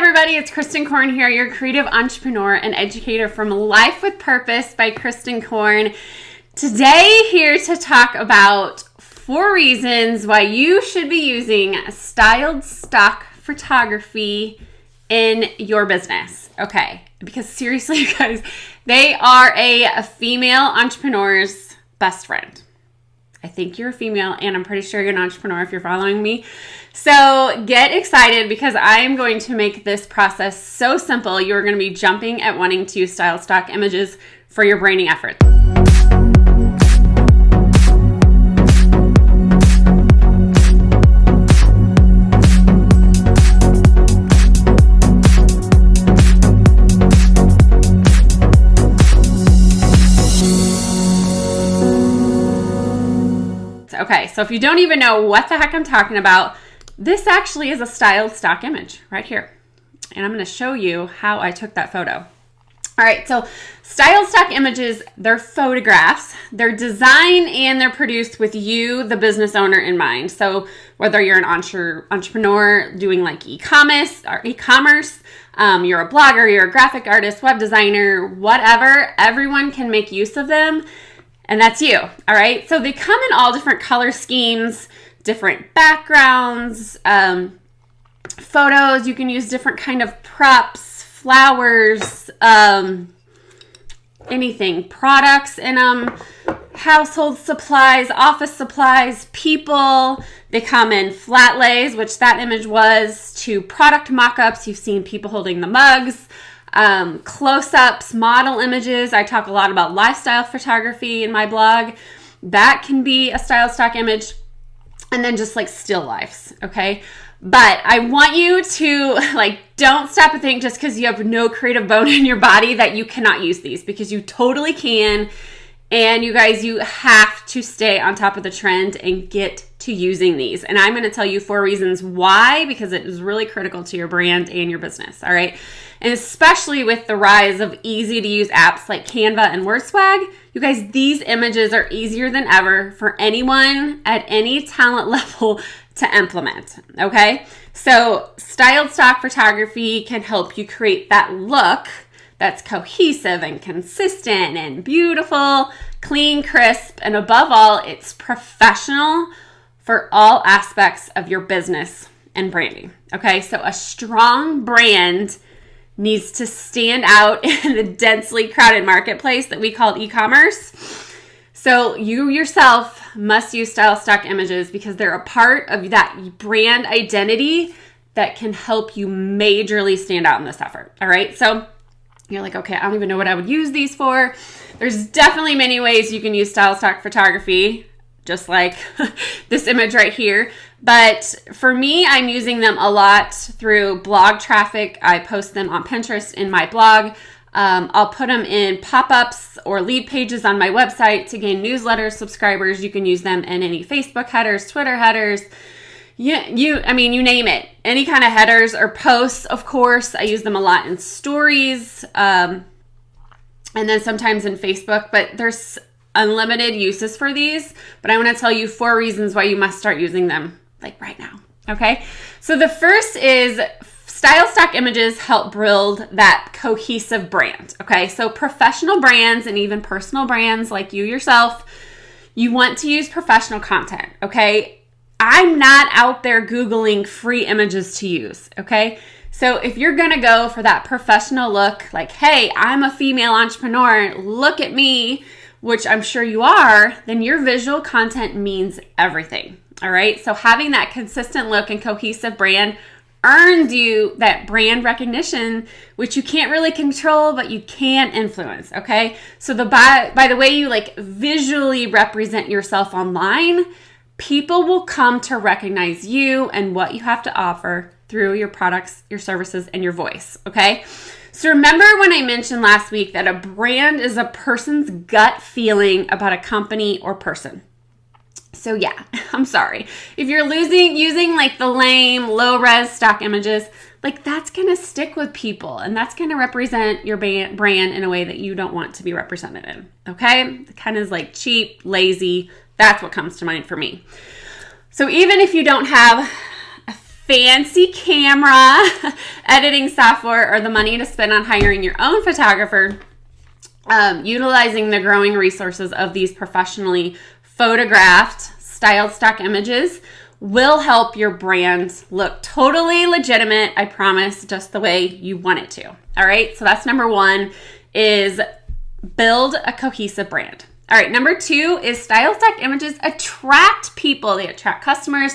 everybody, it's Kristin Korn here, your creative entrepreneur and educator from Life with Purpose by Kristin Korn. Today, here to talk about 4 reasons why you should be using styled stock photography in your business. Okay, because seriously, you guys, they are a female entrepreneur's best friend. I think you're a female, and I'm pretty sure you're an entrepreneur if you're following me. So get excited because I am going to make this process so simple. You're going to be jumping at wanting to style stock images for your branding efforts. Okay, so if you don't even know what the heck I'm talking about, this actually is a styled stock image right here. And I'm going to show you how I took that photo. All right, so styled stock images, they're photographs. They're designed and they're produced with you, the business owner, in mind. So whether you're an entrepreneur doing like e-commerce, you're a blogger, you're a graphic artist, web designer, whatever, everyone can make use of them. And that's you, all right? So they come in all different color schemes, different backgrounds, photos. You can use different kind of props, flowers, anything, products in them, household supplies, office supplies, people. They come in flat lays, which that image was, to product mock-ups. You've seen people holding the mugs. Close-ups, model images. I talk a lot about lifestyle photography in my blog. That can be a style stock image. And then just like still lifes, okay? But I want you to don't stop and think just because you have no creative bone in your body that you cannot use these, because you totally can. And you guys, you have to stay on top of the trend and get to using these. And I'm going to tell you 4 reasons why, because it is really critical to your brand and your business, all right? And especially with the rise of easy to use apps like Canva and WordSwag, you guys, these images are easier than ever for anyone at any talent level to implement, okay? So styled stock photography can help you create that look that's cohesive and consistent and beautiful, clean, crisp, and above all, it's professional for all aspects of your business and branding, okay? So a strong brand needs to stand out in the densely crowded marketplace that we call e-commerce. So you yourself must use style stock images because they're a part of that brand identity that can help you majorly stand out in this effort, all right? So you're like, okay, I don't even know what I would use these for. There's definitely many ways you can use style stock photography, just like this image right here. But for me, I'm using them a lot through blog traffic. I post them on Pinterest in my blog. I'll put them in pop-ups or lead pages on my website to gain newsletter subscribers. You can use them in any Facebook headers, Twitter headers. You name it. Any kind of headers or posts, of course. I use them a lot in stories, and then sometimes in Facebook. But there's unlimited uses for these. But I want to tell you 4 reasons why you must start using them like right now, okay? So the first is style stock images help build that cohesive brand, okay? So professional brands and even personal brands like you yourself, you want to use professional content, okay? I'm not out there Googling free images to use, okay? So if you're gonna go for that professional look, like, hey, I'm a female entrepreneur, look at me, which I'm sure you are, then your visual content means everything, all right? So having that consistent look and cohesive brand earns you that brand recognition, which you can't really control, but you can influence, okay? So by the way you visually represent yourself online, people will come to recognize you and what you have to offer through your products, your services, and your voice, okay? So remember when I mentioned last week that a brand is a person's gut feeling about a company or person. So yeah, I'm sorry. If you're using the lame, low-res stock images, that's going to stick with people, and that's going to represent your brand in a way that you don't want to be represented in, okay? It kind of is cheap, lazy. That's what comes to mind for me. So even if you don't have fancy camera editing software or the money to spend on hiring your own photographer, utilizing the growing resources of these professionally photographed, styled stock images will help your brand look totally legitimate, I promise, just the way you want it to. All right, so that's number one, is build a cohesive brand. All right, number two is style stock images attract people. They attract customers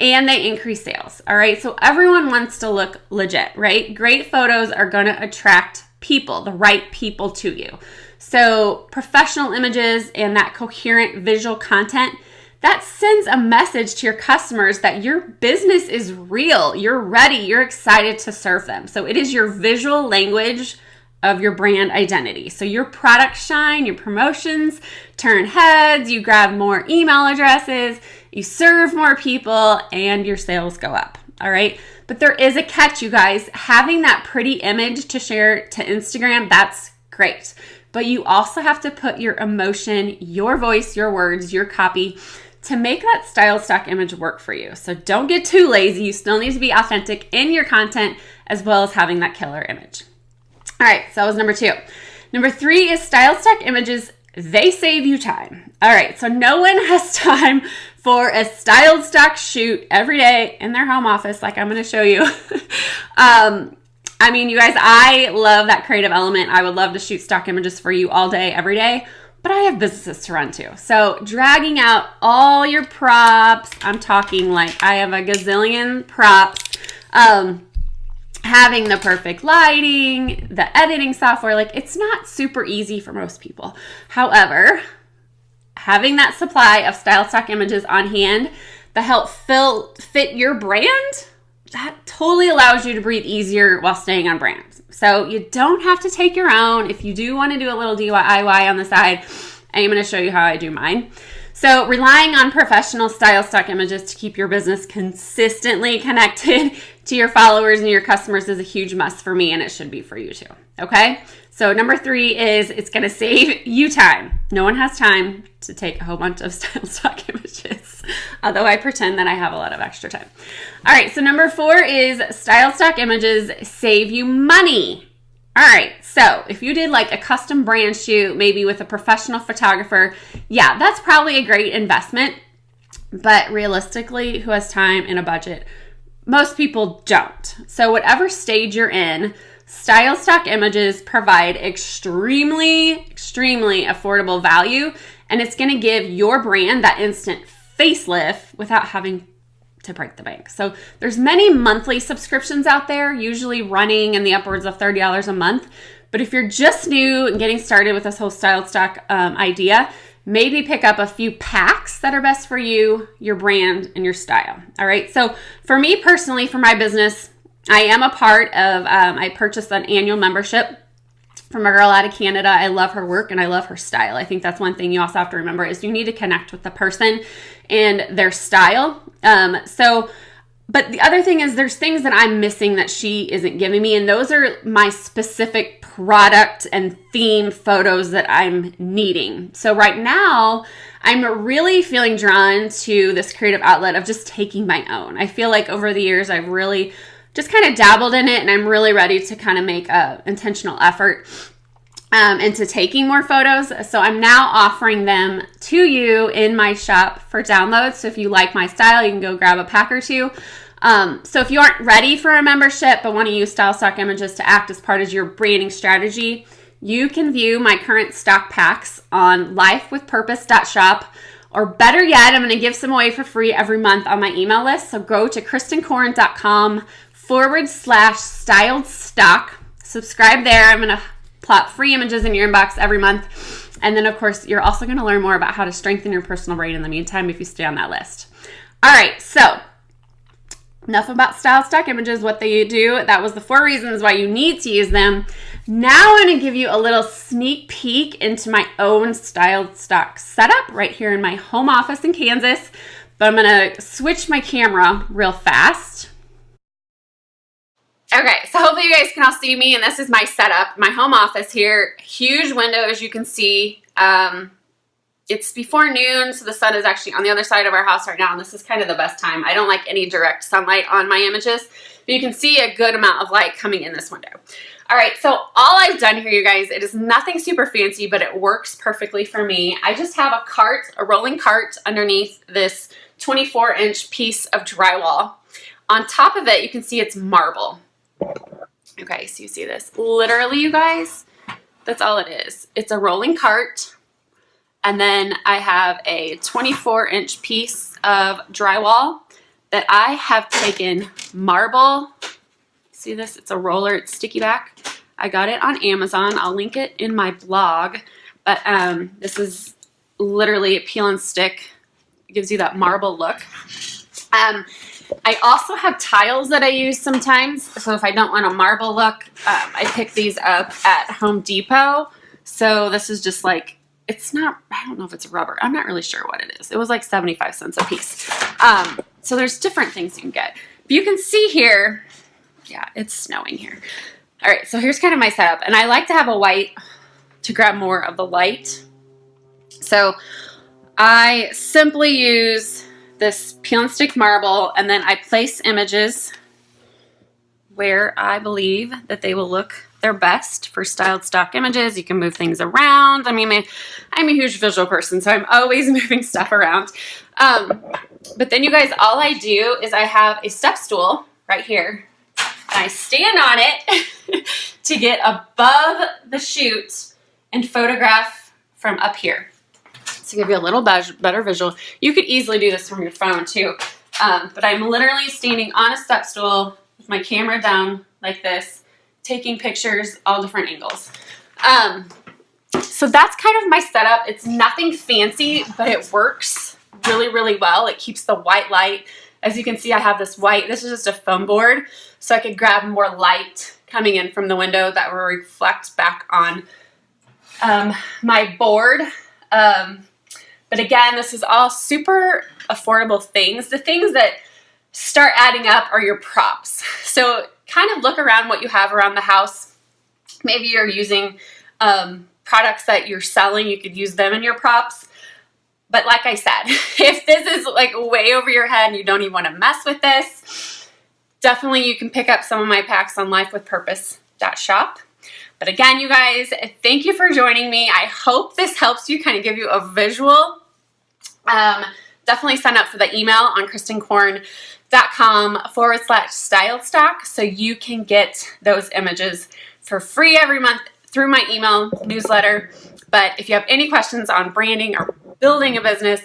and they increase sales. All right, so everyone wants to look legit, right? Great photos are going to attract people, the right people to you. So professional images and that coherent visual content, that sends a message to your customers that your business is real, you're ready, you're excited to serve them. So it is your visual language of your brand identity. So your products shine, your promotions turn heads, you grab more email addresses, you serve more people, and your sales go up. All right. But there is a catch, you guys. Having that pretty image to share to Instagram, that's great. But you also have to put your emotion, your voice, your words, your copy to make that style stock image work for you. So don't get too lazy. You still need to be authentic in your content as well as having that killer image. All right, so that was number two. Number three is style stock images. They save you time. All right, so no one has time for a styled stock shoot every day in their home office like I'm going to show you. I mean, you guys, I love that creative element. I would love to shoot stock images for you all day, every day, but I have businesses to run too. So dragging out all your props, I'm talking like I have a gazillion props, having the perfect lighting, the editing software, like it's not super easy for most people. However, having that supply of style stock images on hand that help fit your brand, that totally allows you to breathe easier while staying on brand. So you don't have to take your own. If you do want to do a little DIY on the side, I'm going to show you how I do mine. So relying on professional style stock images to keep your business consistently connected to your followers and your customers is a huge must for me, and it should be for you too. Okay? So number three is it's going to save you time. No one has time to take a whole bunch of style stock images, although I pretend that I have a lot of extra time. All right, so number four is style stock images save you money. All right, so if you did like a custom brand shoot, maybe with a professional photographer, yeah, that's probably a great investment. But realistically, who has time and a budget? Most people don't. So whatever stage you're in, style stock images provide extremely affordable value, and it's going to give your brand that instant facelift without having to break the bank. So there's many monthly subscriptions out there, usually running in the upwards of $30 a month. But if you're just new and getting started with this whole style stock idea, maybe pick up a few packs that are best for you, your brand, and your style. All right. So for me personally, for my business, I am a part of, I purchased an annual membership from a girl out of Canada. I love her work and I love her style. I think that's one thing you also have to remember is you need to connect with the person and their style. But the other thing is there's things that I'm missing that she isn't giving me. And those are my specific product and theme photos that I'm needing. So right now, I'm really feeling drawn to this creative outlet of just taking my own. I feel like over the years, I've really just kind of dabbled in it, and I'm really ready to kind of make a intentional effort into taking more photos. So I'm now offering them to you in my shop for download. So if you like my style, you can go grab a pack or two. So if you aren't ready for a membership but want to use style stock images to act as part of your branding strategy, you can view my current stock packs on lifewithpurpose.shop. Or better yet, I'm going to give some away for free every month on my email list. So go to kristinkorn.com/styled stock. Subscribe there. I'm going to plop free images in your inbox every month. And then, of course, you're also going to learn more about how to strengthen your personal brand in the meantime if you stay on that list. All right, so enough about style stock images, what they do. That was the 4 reasons why you need to use them. Now I'm going to give you a little sneak peek into my own styled stock setup right here in my home office in Kansas. But I'm going to switch my camera real fast. Okay, so hopefully you guys can all see me, and this is my setup, my home office here. Huge window, as you can see. It's before noon, so the sun is actually on the other side of our house right now, and this is kind of the best time. I don't like any direct sunlight on my images, but you can see a good amount of light coming in this window. All right, so all I've done here, you guys, it is nothing super fancy, but it works perfectly for me. I just have a cart, a rolling cart underneath this 24-inch piece of drywall. On top of it, you can see it's marble. Okay, so you see this. Literally, you guys, that's all it is. It's a rolling cart. And then I have a 24-inch piece of drywall that I have taken marble. See this? It's a roller. It's sticky back. I got it on Amazon. I'll link it in my blog. But this is literally a peel and stick. It gives you that marble look. I also have tiles that I use sometimes. So if I don't want a marble look, I pick these up at Home Depot. So this is just like, it's not, I don't know if it's rubber. I'm not really sure what it is. It was like 75 cents a piece. So there's different things you can get. But you can see here, yeah, it's snowing here. All right, so here's kind of my setup. And I like to have a white to grab more of the light. So I simply use this peel and stick marble, and then I place images where I believe that they will look their best for styled stock images. You can move things around. I mean, I'm a huge visual person, so I'm always moving stuff around. But then you guys, all I do is I have a step stool right here, and I stand on it to get above the chute and photograph from up here. To give you a little better visual. You could easily do this from your phone too. But I'm literally standing on a step stool with my camera down like this, taking pictures all different angles. So that's kind of my setup. It's nothing fancy, but it works really, really well. It keeps the white light. As you can see, I have this white, this is just a foam board, so I could grab more light coming in from the window that will reflect back on my board. But again, this is all super affordable things. The things that start adding up are your props. So kind of look around what you have around the house. Maybe you're using products that you're selling. You could use them in your props. But like I said, if this is like way over your head and you don't even want to mess with this, definitely you can pick up some of my packs on lifewithpurpose.shop. But again, you guys, thank you for joining me. I hope this helps you kind of give you a visual. Definitely sign up for the email on kristinkorn.com/styled stock so you can get those images for free every month through my email newsletter. But if you have any questions on branding or building a business,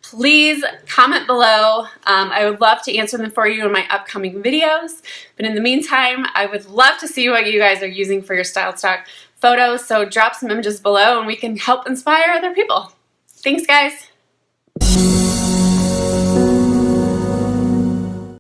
please comment below. I would love to answer them for you in my upcoming videos. But in the meantime, I would love to see what you guys are using for your styled stock photos. So drop some images below and we can help inspire other people. Thanks, guys.